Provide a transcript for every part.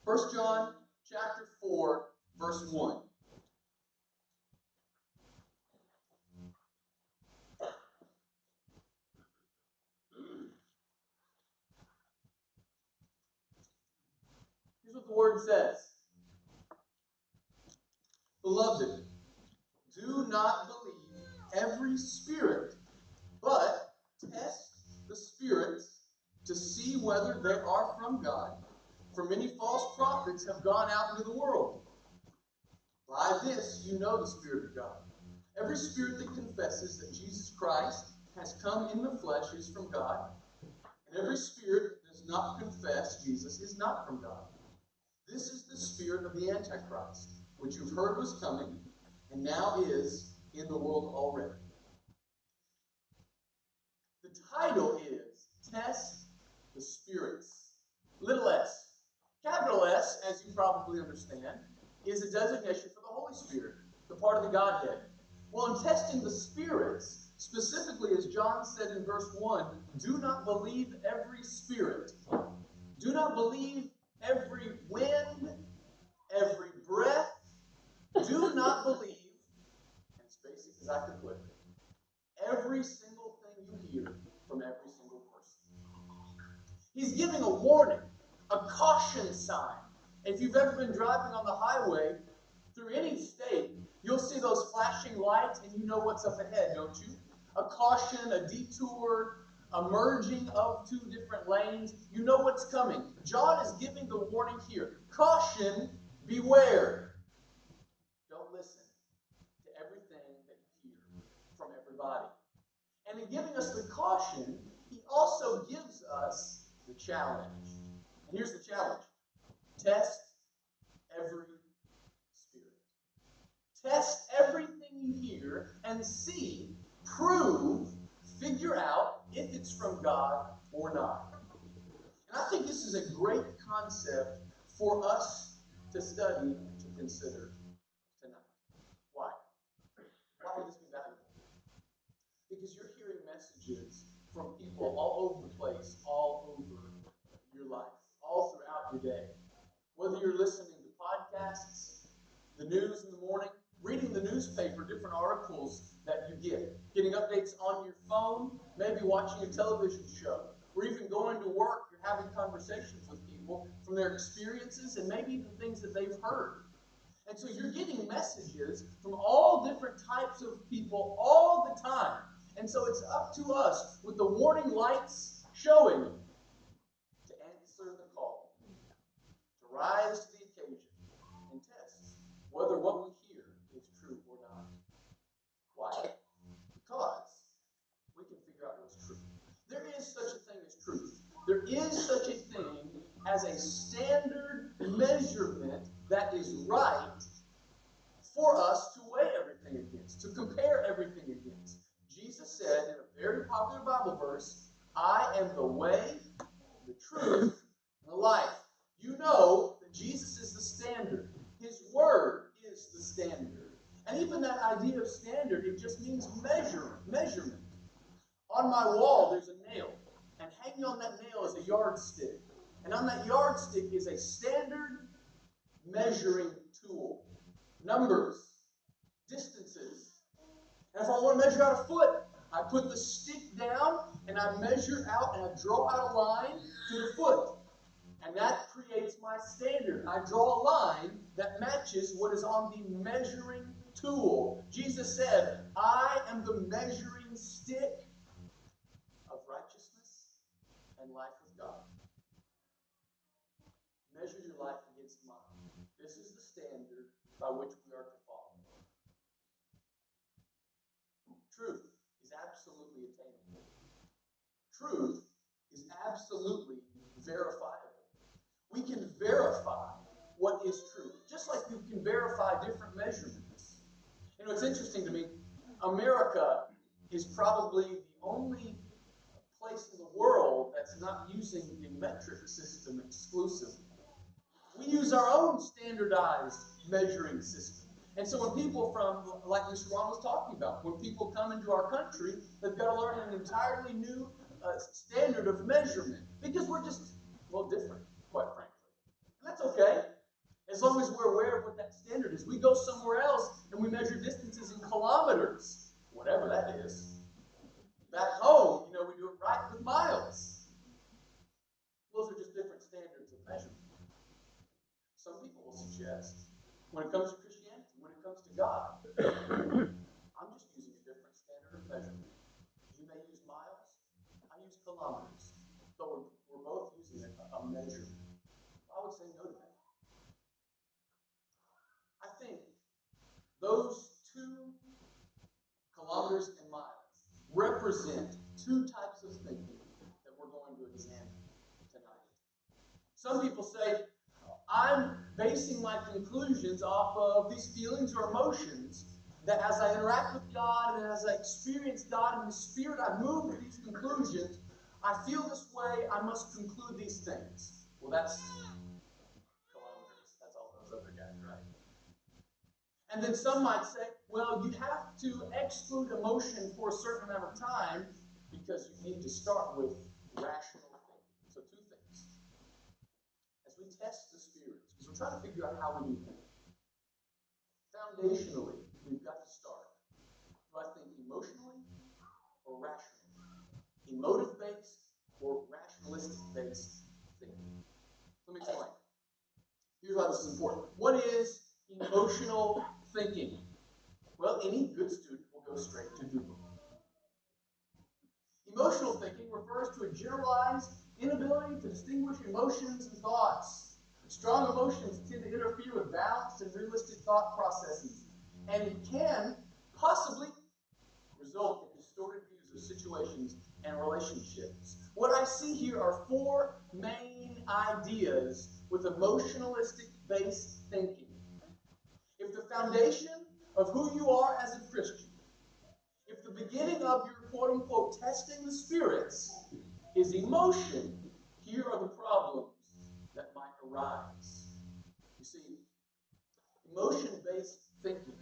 1 John chapter 4, verse 1. Here's what the word says. Beloved, do not believe every spirit, but test the spirits to see whether they are from God. For many false prophets have gone out into the world. By this you know the Spirit of God. Every spirit that confesses that Jesus Christ has come in the flesh is from God, and every spirit that does not confess Jesus is not from God. This is the spirit of the Antichrist, which you've heard was coming, and now is in the world already. The title is Test the Spirits. Little s. Capital S, as you probably understand, is a designation for the Holy Spirit, the part of the Godhead. Well, in testing the spirits, specifically as John said in verse 1, do not believe every spirit. Do not believe every wind, every breath. Do not believe, and as basic as I can put it, every single thing you hear from every single person. He's giving a warning, a caution sign. If you've ever been driving on the highway through any state, you'll see those flashing lights and you know what's up ahead, don't you? A caution, a detour, a merging of two different lanes. You know what's coming. John is giving the warning here. Caution, beware. Don't listen to everything that you hear from everybody. And in giving us the caution, he also gives us the challenge. And here's the challenge. Test every spirit. Test everything you hear and see, prove, figure out if it's from God or not. And I think this is a great concept for us to study, to consider tonight. Why? Why would this be valuable? Because you're hearing messages from people all over the place, all over your life, all throughout your day. Whether you're listening to podcasts, the news in the morning, reading the newspaper, different articles that you get, getting updates on your phone, maybe watching a television show, or even going to work, you're having conversations with people from their experiences and maybe the things that they've heard. And so you're getting messages from all different types of people all the time. And so it's up to us, with the warning lights showing, to answer the call, to rise to the occasion and test whether what we hear is true or not. Why? Because we can figure out what's true. There is such a thing as truth. There is such a thing as a standard measurement that is right for us to weigh everything against, to compare everything against. Jesus said in a very popular Bible verse, I am the way, the truth, and the life. You know that Jesus is the standard. His word is the standard. And even that idea of standard, it just means measurement. On my wall, there's a nail. And hanging on that nail is a yardstick. And on that yardstick is a standard measuring tool. Numbers, distances. And if I want to measure out a foot, I put the stick down and I measure out and I draw out a line to the foot. And that creates my standard. I draw a line that matches what is on the measuring tool. Jesus said, I am the measuring stick of righteousness and life with God. Measure your life against mine. This is the standard by which we are to follow. Truth is absolutely attainable. Truth is absolutely verifiable. We can verify what is true, just like you can verify different measurements. You know, it's interesting to me, America is probably the only place in the world that's not using the metric system exclusively. We use our own standardized measuring system. And so when people from, like Mr. Ron was talking about, when people come into our country, they've got to learn an entirely new standard of measurement. Because we're just, well, different, quite frankly. And that's okay. we go somewhere else and we measure distances in kilometers, whatever that is. Back home, we do it right with miles. Those are just different standards of measurement. Some people will suggest, when it comes to Christianity, when it comes to God, I'm just using a different standard of measurement. You may use miles, I use kilometers, but we're both using a measurement. I would say no to that. I think those 2 kilometers and miles represent 2 types of thinking that we're going to examine tonight. Some people say, I'm basing my conclusions off of these feelings or emotions that as I interact with God and as I experience God in the Spirit, I move to these conclusions. I feel this way, I must conclude these things. Well, that's kilometers. That's all those other guys, right? And then some might say, well, you have to exclude emotion for a certain amount of time because you need to start with rational thinking. So 2 things. As we test the spirits, because we're trying to figure out how we do things. Foundationally, we've got to start. Do I think emotionally or rationally? Emotive-based or rationalistic-based thinking? Let me explain. Here's why this is important. What is emotional thinking? Well, any good student will go straight to Google. Emotional thinking refers to a generalized inability to distinguish emotions and thoughts. Strong emotions tend to interfere with balanced and realistic thought processes, and it can possibly result in distorted views of situations and relationships. What I see here are 4 main ideas with emotionalistic-based thinking. If the foundation of who you are as a Christian, if the beginning of your quote-unquote testing the spirits is emotion, here are the problems that might arise. You see, emotion-based thinking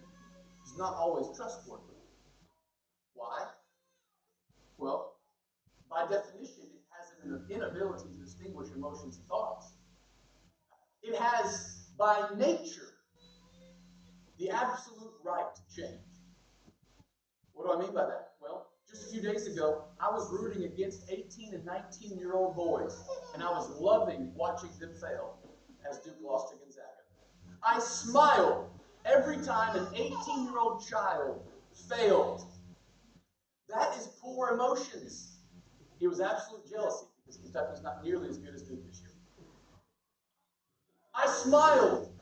is not always trustworthy. Why? Well, by definition, it has an inability to distinguish emotions and thoughts. It has, by nature, the absolute right to change. What do I mean by that? Well, just a few days ago, I was rooting against 18 and 19-year-old boys, and I was loving watching them fail as Duke lost to Gonzaga. I smiled every time an 18-year-old child failed. That is poor emotions. It was absolute jealousy because Kentucky's not nearly as good as Duke this year. I smiled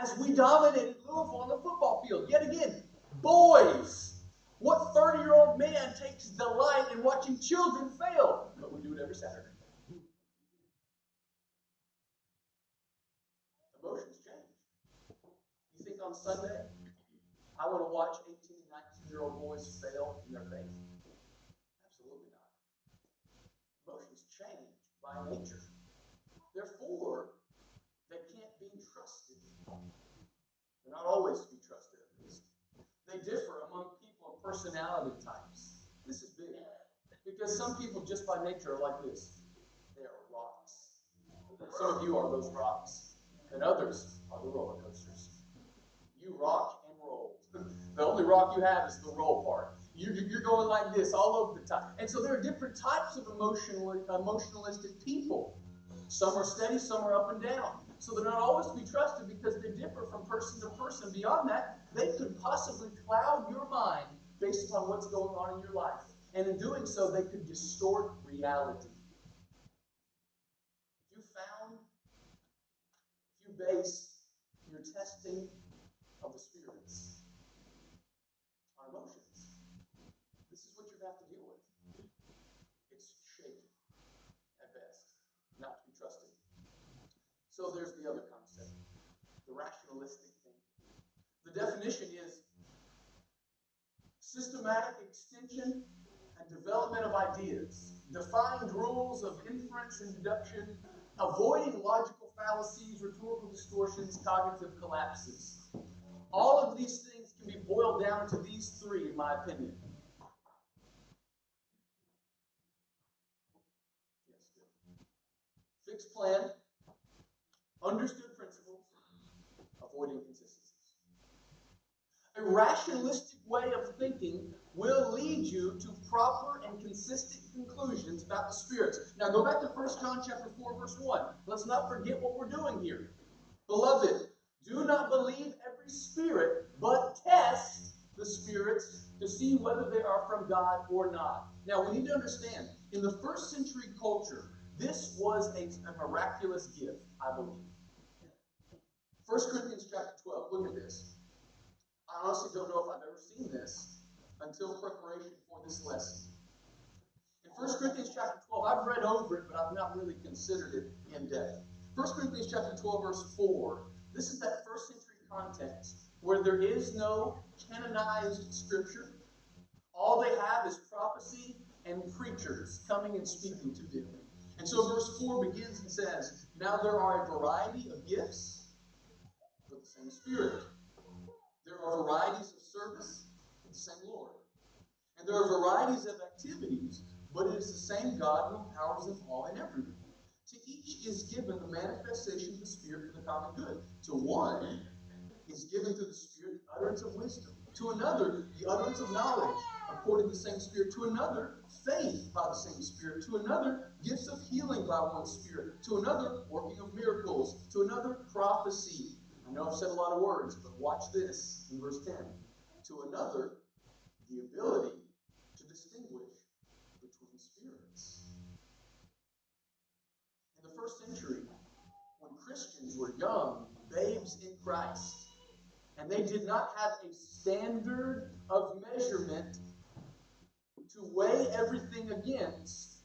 as we dominated Louisville on the football field. Yet again, boys. What 30-year-old man takes delight in watching children fail? But we do it every Saturday. Emotions change. You think on Sunday, I want to watch 18 and 19-year-old boys fail in their faith? Absolutely not. Emotions change by nature. Therefore, they can't be trusted. They're not always to be trusted, at least. They differ among people and personality types. This is big. Because some people just by nature are like this. They are rocks. Some of you are those rocks. And others are the roller coasters. You rock and roll. The only rock you have is the roll part. You're going like this all over the time. And so there are different types of emotionalistic people. Some are steady, some are up and down. So they're not always to be trusted because they differ from person to person. Beyond that, they could possibly cloud your mind based upon what's going on in your life. And in doing so, they could distort reality. If you base your testing of the spirits on emotions, this is what you're going to have to deal with. It's shaky at best, not to be trusted. So there's the other concept, the rationalistic thinking. The definition is systematic extension and development of ideas, defined rules of inference and deduction, avoiding logical fallacies, rhetorical distortions, cognitive collapses. All of these things can be boiled down to these 3, in my opinion. Yes, good. Fixed plan, understood principles, avoid inconsistencies. A rationalistic way of thinking will lead you to proper and consistent conclusions about the spirits. Now go back to 1 John chapter 4, verse 1. Let's not forget what we're doing here. Beloved, do not believe every spirit, but test the spirits to see whether they are from God or not. Now we need to understand, in the first century culture, this was a miraculous gift, I believe. 1 Corinthians chapter 12, look at this. I honestly don't know if I've ever seen this until preparation for this lesson. In 1 Corinthians chapter 12, I've read over it, but I've not really considered it in depth. 1 Corinthians chapter 12, verse 4, this is that first century context where there is no canonized scripture. All they have is prophecy and preachers coming and speaking to them. And so verse 4 begins and says, now there are a variety of gifts, but the same Spirit. There are varieties of service, but the same Lord. And there are varieties of activities, but it is the same God who empowers them all and everyone. To each is given the manifestation of the Spirit for the common good. To one is given through the Spirit the utterance of wisdom. To another, the utterance of knowledge, according to the same Spirit. To another, faith by the same Spirit. To another, gifts of healing by one Spirit. To another, working of miracles. To another, prophecy. I know I've said a lot of words, but watch this in verse 10. To another, the ability to distinguish between spirits. In the first century, when Christians were young, babes in Christ, and they did not have a standard of measurement to weigh everything against,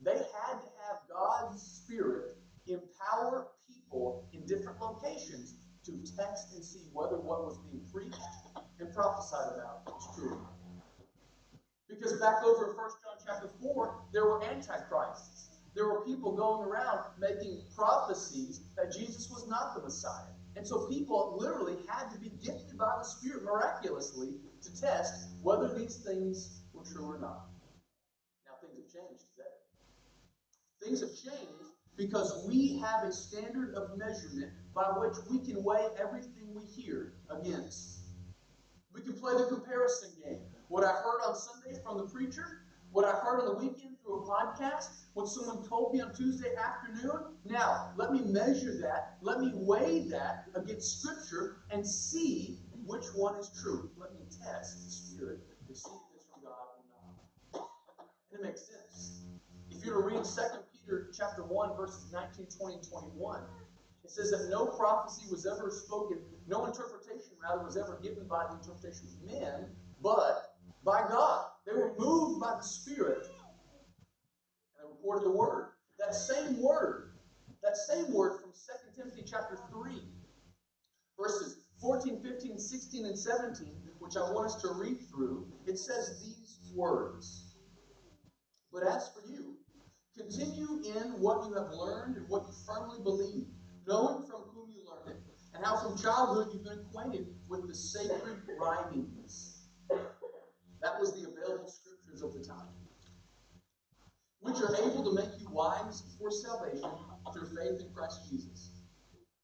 they had to have God's Spirit empower people in different locations to test and see whether what was being preached and prophesied about was true. Because back over in 1 John chapter 4, there were antichrists. There were people going around making prophecies that Jesus was not the Messiah. And so people literally had to be gifted by the Spirit miraculously to test whether these things were true or not. Now things have changed today. Things have changed because we have a standard of measurement by which we can weigh everything we hear against. We can play the comparison game. What I heard on Sunday from the preacher, what I heard on the weekend through a podcast, what someone told me on Tuesday afternoon. Now, let me measure that. Let me weigh that against Scripture and see which one is true. Let me test the Spirit to see if it's from God or not. And it makes sense. If you were to read 2 Peter chapter 1, verses 19, 20, and 21, it says that no prophecy was ever spoken, no interpretation, rather, was ever given by the interpretation of men, but by God. They were moved by the Spirit, and they recorded the Word. That same word from 2 Timothy chapter 3, verses 14, 15, 16, and 17, which I want us to read through, it says these words. But as for you, continue in what you have learned and what you firmly believe, knowing from whom you learned it, and how from childhood you've been acquainted with the sacred writings. That was the available scriptures of the time, which are able to make you wise for salvation through faith in Christ Jesus.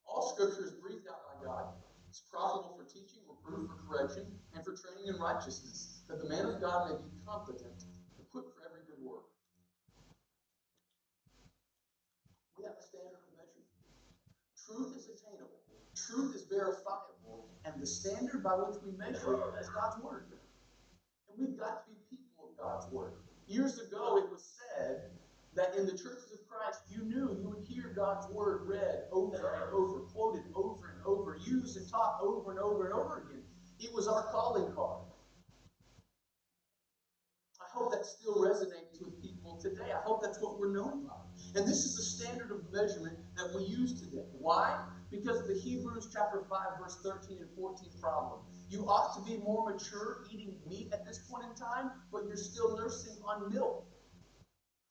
All scripture is breathed out by God. It's profitable for teaching, reproof, for correction, and for training in righteousness, that the man of God may be competent, equipped for every good work. We have a standard of measurement. Truth is attainable. Truth is verifiable. And the standard by which we measure it is God's Word. And we've got to be people of God's Word. Years ago, it was said that in the churches of Christ, you would hear God's Word read over and over, quoted over and over, used and taught over and over and over again. It was our calling card. I hope that still resonates with people today. I hope that's what we're known by. And this is the standard of measurement that we use today. Why? Because of the Hebrews chapter 5, verse 13 and 14 problem. You ought to be more mature eating meat at this point in time, but you're still nursing on milk.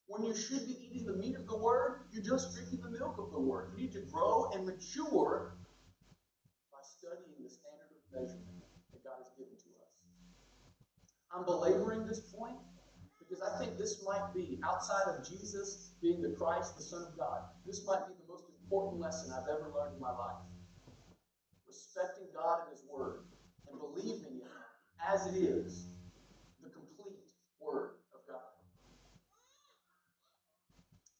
When you should be eating the meat of the Word, you're just drinking the milk of the Word. You need to grow and mature by studying the standard of measurement that God has given to us. I'm belaboring this point because I think this might be, outside of Jesus being the Christ, the Son of God, this might be the most important lesson I've ever learned in my life. Respecting God and His Word and believing it as it is, the complete Word of God.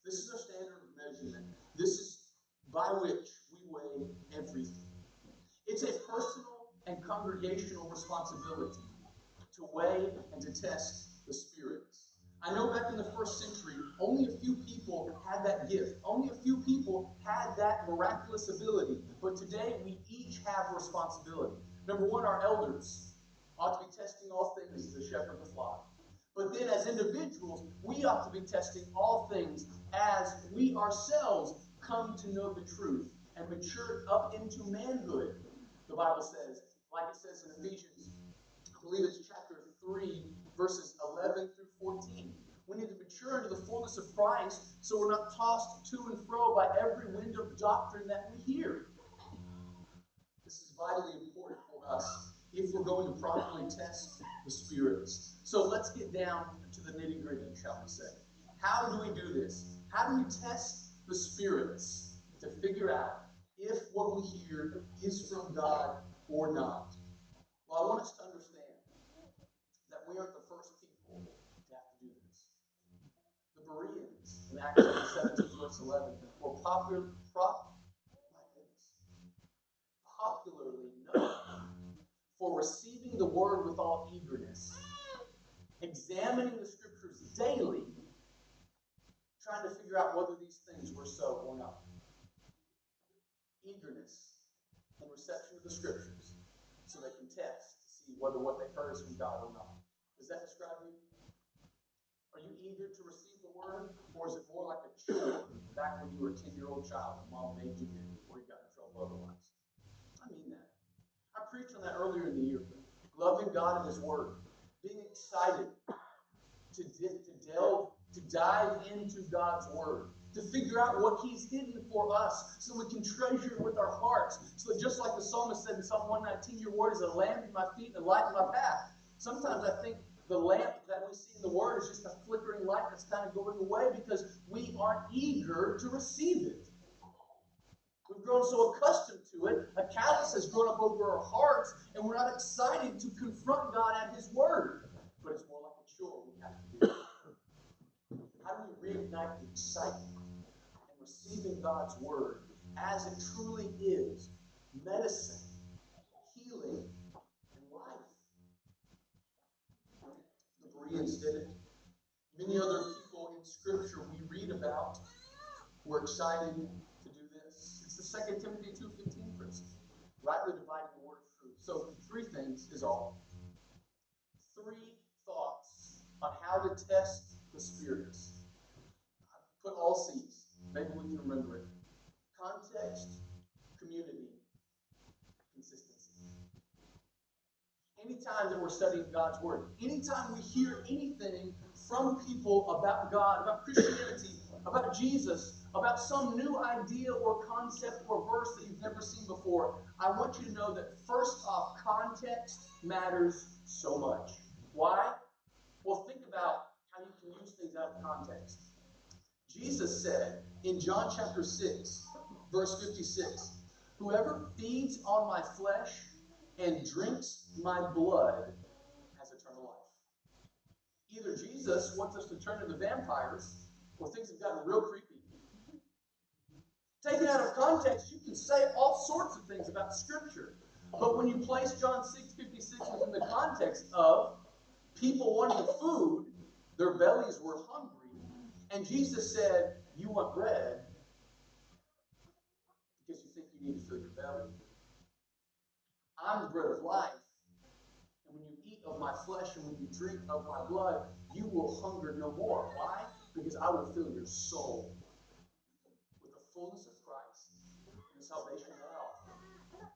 This is our standard of measurement. This is by which we weigh everything. It's a personal and congregational responsibility to weigh and to test the spirits. I know back in the first century, only a few people had that gift. Only a few people had that miraculous ability. But today, we each have a responsibility. Number one, our elders ought to be testing all things as a shepherd the flock. But then as individuals, we ought to be testing all things as we ourselves come to know the truth and mature up into manhood. The Bible says, like it says in Ephesians, I believe it's chapter 3, verses 11 through 14. We need to mature into the fullness of Christ so we're not tossed to and fro by every wind of doctrine that we hear. This is vitally important for us if we're going to properly test the spirits. So let's get down to the nitty-gritty, shall we say. How do we do this? How do we test the spirits to figure out if what we hear is from God or not? Well, I want us to understand that we aren't the first people to have to do this. The Bereans, in Acts 17, verse 11, were popularly known for receiving the word with all eagerness, examining the scriptures daily, trying to figure out whether these things were so or not. Eagerness and reception of the scriptures so they can test to see whether what they've heard is from God or not. Does that describe you? Are you eager to receive the word? Or is it more like a chore back when you were a 10-year-old child and mom made you do it before you got in trouble otherwise? I mean that. I preached on that earlier in the year. Loving God and His Word. Being excited to dive into God's Word. To figure out what He's hidden for us so we can treasure it with our hearts. So that just like the psalmist said in Psalm 119, your Word is a lamp in my feet and a light in my path. Sometimes I think the lamp that we see in the Word is just a flickering light that's kind of going away because we aren't eager to receive it. We've grown so accustomed to it, a callus has grown up over our hearts, and we're not excited to confront God and His Word. But it's more like a chore we have to do. How do we reignite the excitement in receiving God's Word as it truly is medicine, healing, and life? The Bereans did it. Many other people in Scripture we read about were excited to do this. It's the 2 Timothy 2:15 principle. Rightly dividing the word of truth. So 3 things is all. 3 thoughts on how to test the spirits. Put all C's. Maybe we can remember it. Context, community, consistency. Anytime that we're studying God's Word, anytime we hear anything from people about God, about Christianity, about Jesus, about some new idea or concept or verse that you've never seen before, I want you to know that first off, context matters so much. Why? Well, think about how you can use things out of context. Jesus said in John chapter 6, verse 56, whoever feeds on my flesh and drinks my blood has eternal life. Either Jesus wants us to turn into vampires, or things have gotten real creepy. Taken out of context, you can say all sorts of things about Scripture. But when you place John 6:56 within the context of people wanting food, their bellies were hungry, and Jesus said, you want bread because you think you need to fill your belly. I'm the bread of life, and when you eat of my flesh and when you drink of my blood, you will hunger no more. Why? Because I will fill your soul with the fullness of Christ and the salvation thereof.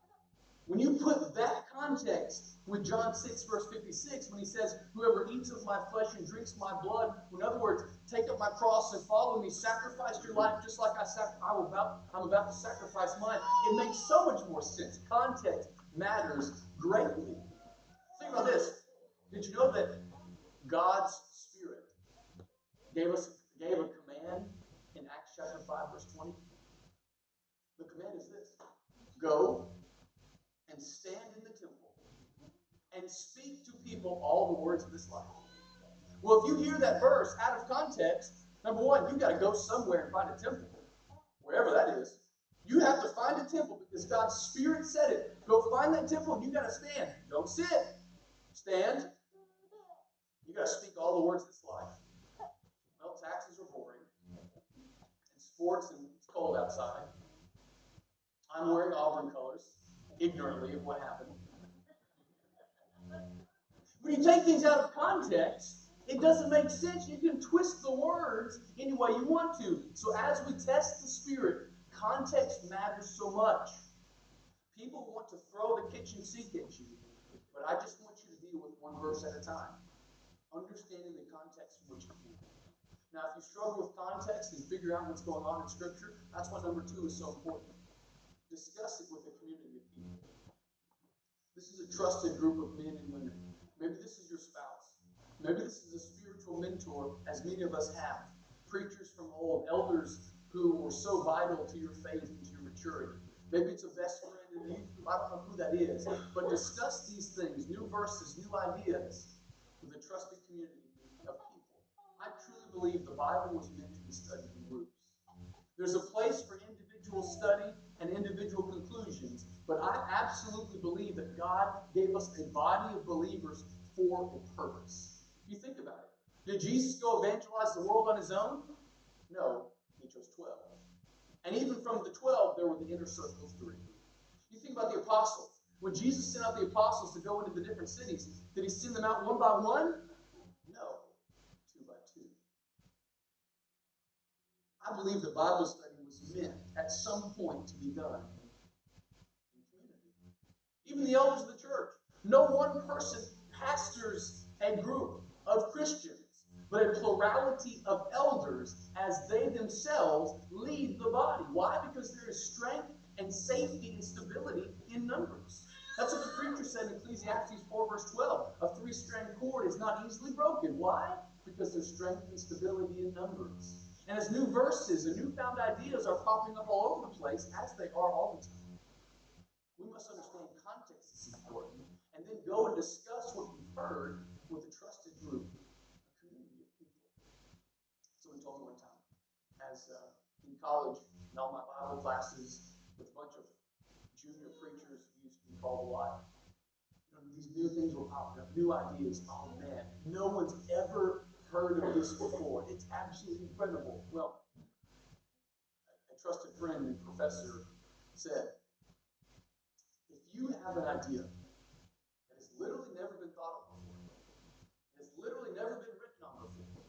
When you put that context with John 6, verse 56, when he says, whoever eats of my flesh and drinks my blood, in other words, take up my cross and follow me, sacrifice your life just like I'm about to sacrifice mine. It makes so much more sense. Context matters greatly. Think about this. Did you know that God's Spirit gave a command in Acts chapter 5, verse 20? The command is this. Go and stand in the temple and speak to people all the words of this life. Well, if you hear that verse out of context, number one, you got to go somewhere and find a temple, wherever that is. You have to find a temple because God's Spirit said it. Go find that temple and you got to stand. Don't sit. Stand. You got to speak all the words of this life. Well, taxes are boring. And sports, and it's cold outside. I'm wearing Auburn colors, ignorantly of what happened. When you take things out of context, it doesn't make sense. You can twist the words any way you want to. So as we test the Spirit, context matters so much. People want to throw the kitchen sink at you, but I just want you to deal with one verse at a time, understanding the context in which you're dealing. Now, if you struggle with context and figure out what's going on in Scripture, that's why number 2 is so important. Discuss it with a community of people. This is a trusted group of men and women. Maybe this is your spouse. Maybe this is a spiritual mentor, as many of us have. Preachers from old, elders who were so vital to your faith and to your maturity. Maybe it's a best friend in the youth group. I don't know who that is. But discuss these things, new verses, new ideas, with a trusted community of people. I truly believe the Bible was meant to be studied in groups. There's a place for individual study and individual conclusions, but I absolutely believe that God gave us a body of believers for a purpose. You think about it. Did Jesus go evangelize the world on his own? No, he chose 12. And even from the 12, there were the inner circle of 3. You think about the apostles. When Jesus sent out the apostles to go into the different cities, did he send them out one by one? No, 2 by 2. I believe the Bible study was meant at some point to be done in community. Even the elders of the church. No one person pastors a group of Christians, but a plurality of elders as they themselves lead the body. Why? Because there is strength and safety and stability in numbers. That's what the preacher said in Ecclesiastes 4 verse 12. A 3-strand cord is not easily broken. Why? Because there's strength and stability in numbers. And as new verses and newfound ideas are popping up all over the place, as they are all the time, we must understand context is important, and then go and discuss what you've heard with a trusted group, a community of people. Someone told me one time, as in college, in all my Bible classes, with a bunch of junior preachers who used to be called a lot, these new things were popping up, new ideas. Oh man, no one's ever heard of this before. It's absolutely incredible. Well, a trusted friend and professor said, if you have an idea that has literally never been thought of before, has literally never been written on before,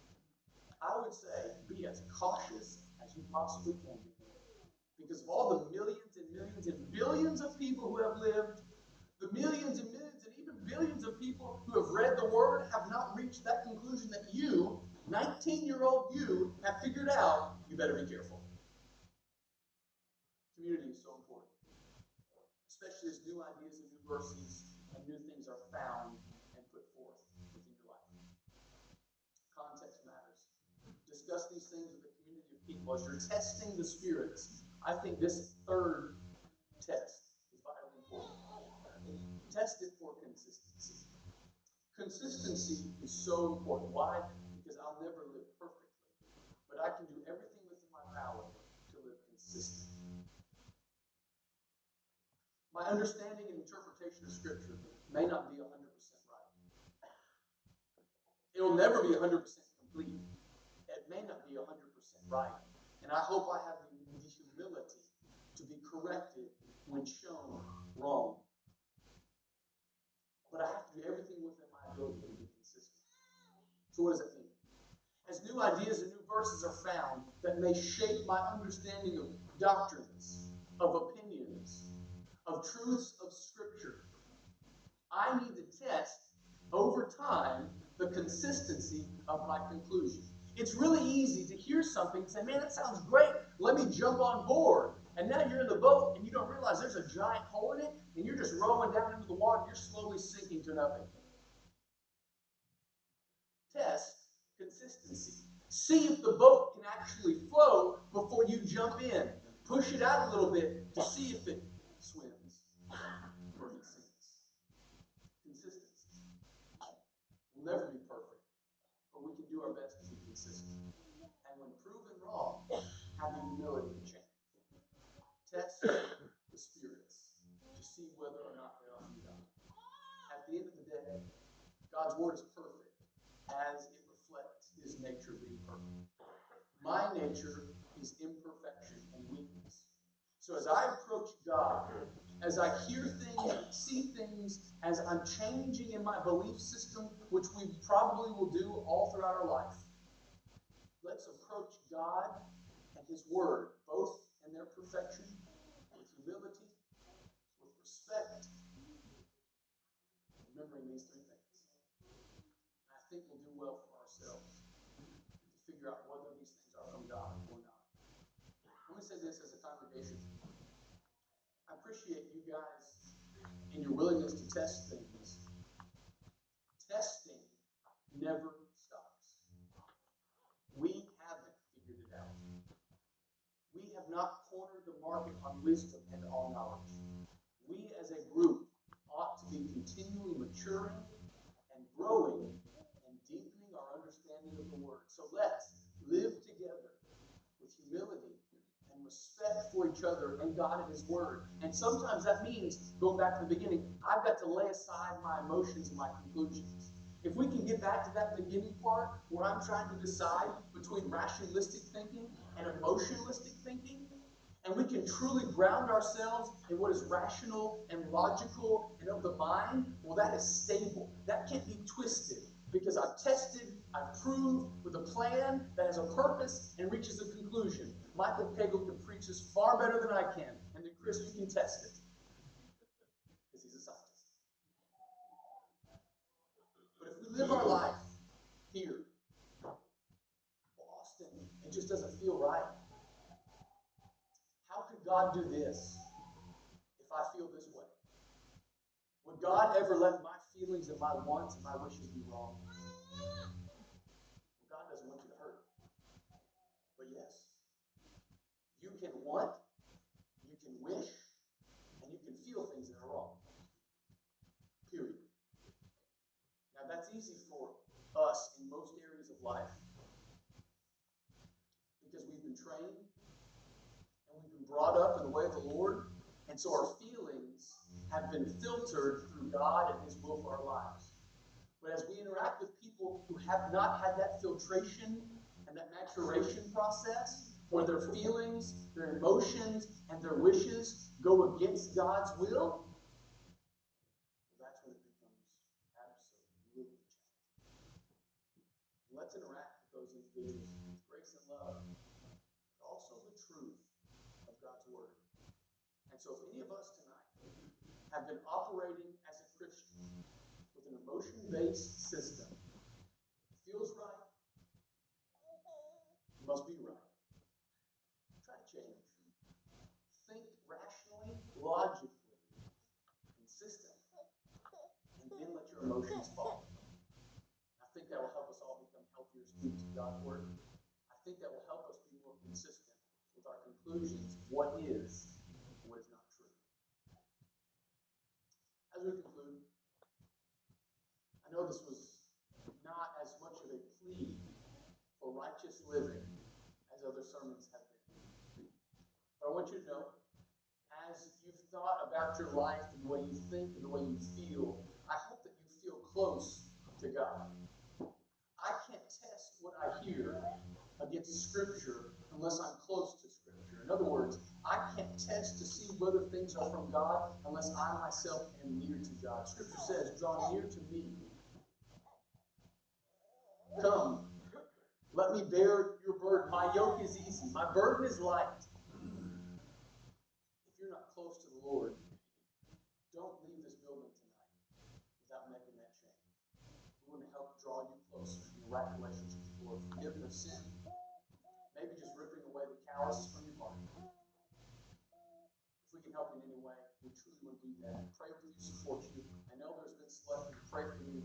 I would say be as cautious as you possibly can be. Because of all the millions and millions and billions of people who have lived, the millions and millions and even billions of people who have read the Word have not reached that conclusion that you, 19-year-old you, have figured out. You better be careful. Community is so important. Especially as new ideas and new verses and new things are found and put forth within your life. Context matters. Discuss these things with a community of people. As you're testing the spirits, I think this 3rd test is vitally important. Test it for consistency. Consistency is so important. Why? Because I'll never live perfectly. But I can do everything within my power to live consistently. My understanding and interpretation of Scripture may not be 100% right. It will never be 100% complete. It may not be 100% right. And I hope I have the humility to be corrected when shown wrong. But I have to do everything within my ability to be consistent. So what does that mean? As new ideas and new verses are found that may shape my understanding of doctrines, of opinions, of truths of Scripture, I need to test over time the consistency of my conclusion. It's really easy to hear something and say, man, that sounds great. Let me jump on board. And now you're in the boat and you don't realize there's a giant hole in it and you're just rowing down into the water and you're slowly sinking to nothing. Test consistency. See if the boat can actually float before you jump in. Push it out a little bit to see if it swims or if it sinks. Consistency. never be perfect, but we can do our best to be consistent. And when proven wrong, have the humility to change. Test the spirits to see whether or not they are from God. At the end of the day, God's word is perfect as it reflects his nature being perfect. My nature is imperfection and weakness. So as I approach God, as I hear things, see things, as I'm changing in my belief system, which we probably will do all throughout our life, let's approach God and his word, both in their perfection, with humility, with respect, remembering these three things. And I think we'll do well for ourselves to figure out whether these things are from God or not. Let me say this as a congregation. I appreciate you guys and your willingness to test things. Testing never stops. We haven't figured it out. We have not cornered the market on wisdom and all knowledge. We as a group ought to be continually maturing and growing and deepening our understanding of the Word. So let's live together with humility and respect for each other and God and his word. And sometimes that means, going back to the beginning, I've got to lay aside my emotions and my conclusions. If we can get back to that beginning part where I'm trying to decide between rationalistic thinking and emotionalistic thinking, and we can truly ground ourselves in what is rational and logical and of the mind, well, that is stable. That can't be twisted because I've tested, I've proved with a plan that has a purpose and reaches a conclusion. Michael Pagel can preach this far better than I can, and then Chris, you can test it because he's a scientist. But if we live our life here, Austin, it just doesn't feel right. How could God do this if I feel this way? Would God ever let my feelings and my wants and my wishes be wrong? Well, God doesn't want you to hurt. But yes, you can want, you can wish, and you can feel things that are wrong. Period. Now that's easy for us in most areas of life because we've been trained and we've been brought up in the way of the Lord, and so our feelings have been filtered through God and his will for our lives. But as we interact with people who have not had that filtration and that maturation process, where their feelings, their emotions, and their wishes go against God's will, that's when it becomes absolutely challenging. Let's interact with those individuals with grace and love, but also the truth of God's word. And so if any of us tonight have been operating as a Christian with an emotion-based system, feels right, must be right. Try to change. Think rationally, logically, consistently, and then let your emotions follow. I think that will help us all become healthier students of God's word. I think that will help us be more consistent with our conclusions of what is and what is not true. As we conclude, I know this was not as much of a plea for righteous living as other sermons have been. But I want you to know, as you've thought about your life and the way you think and the way you feel, I hope that you feel close to God. I can't test what I hear against Scripture unless I'm close to Scripture. In other words, I can't test to see whether things are from God unless I myself am near to God. Scripture says, draw near to me. Come, let me bear your burden. My yoke is easy. My burden is light. If you're not close to the Lord, don't leave this building tonight without making that change. We want to help draw you closer in the right relationship with the Lord. Forgive of sin. Maybe just ripping away the calluses from your heart. If we can help you in any way, we truly want to do that. Pray with you, support you. And elders been selected to pray for you.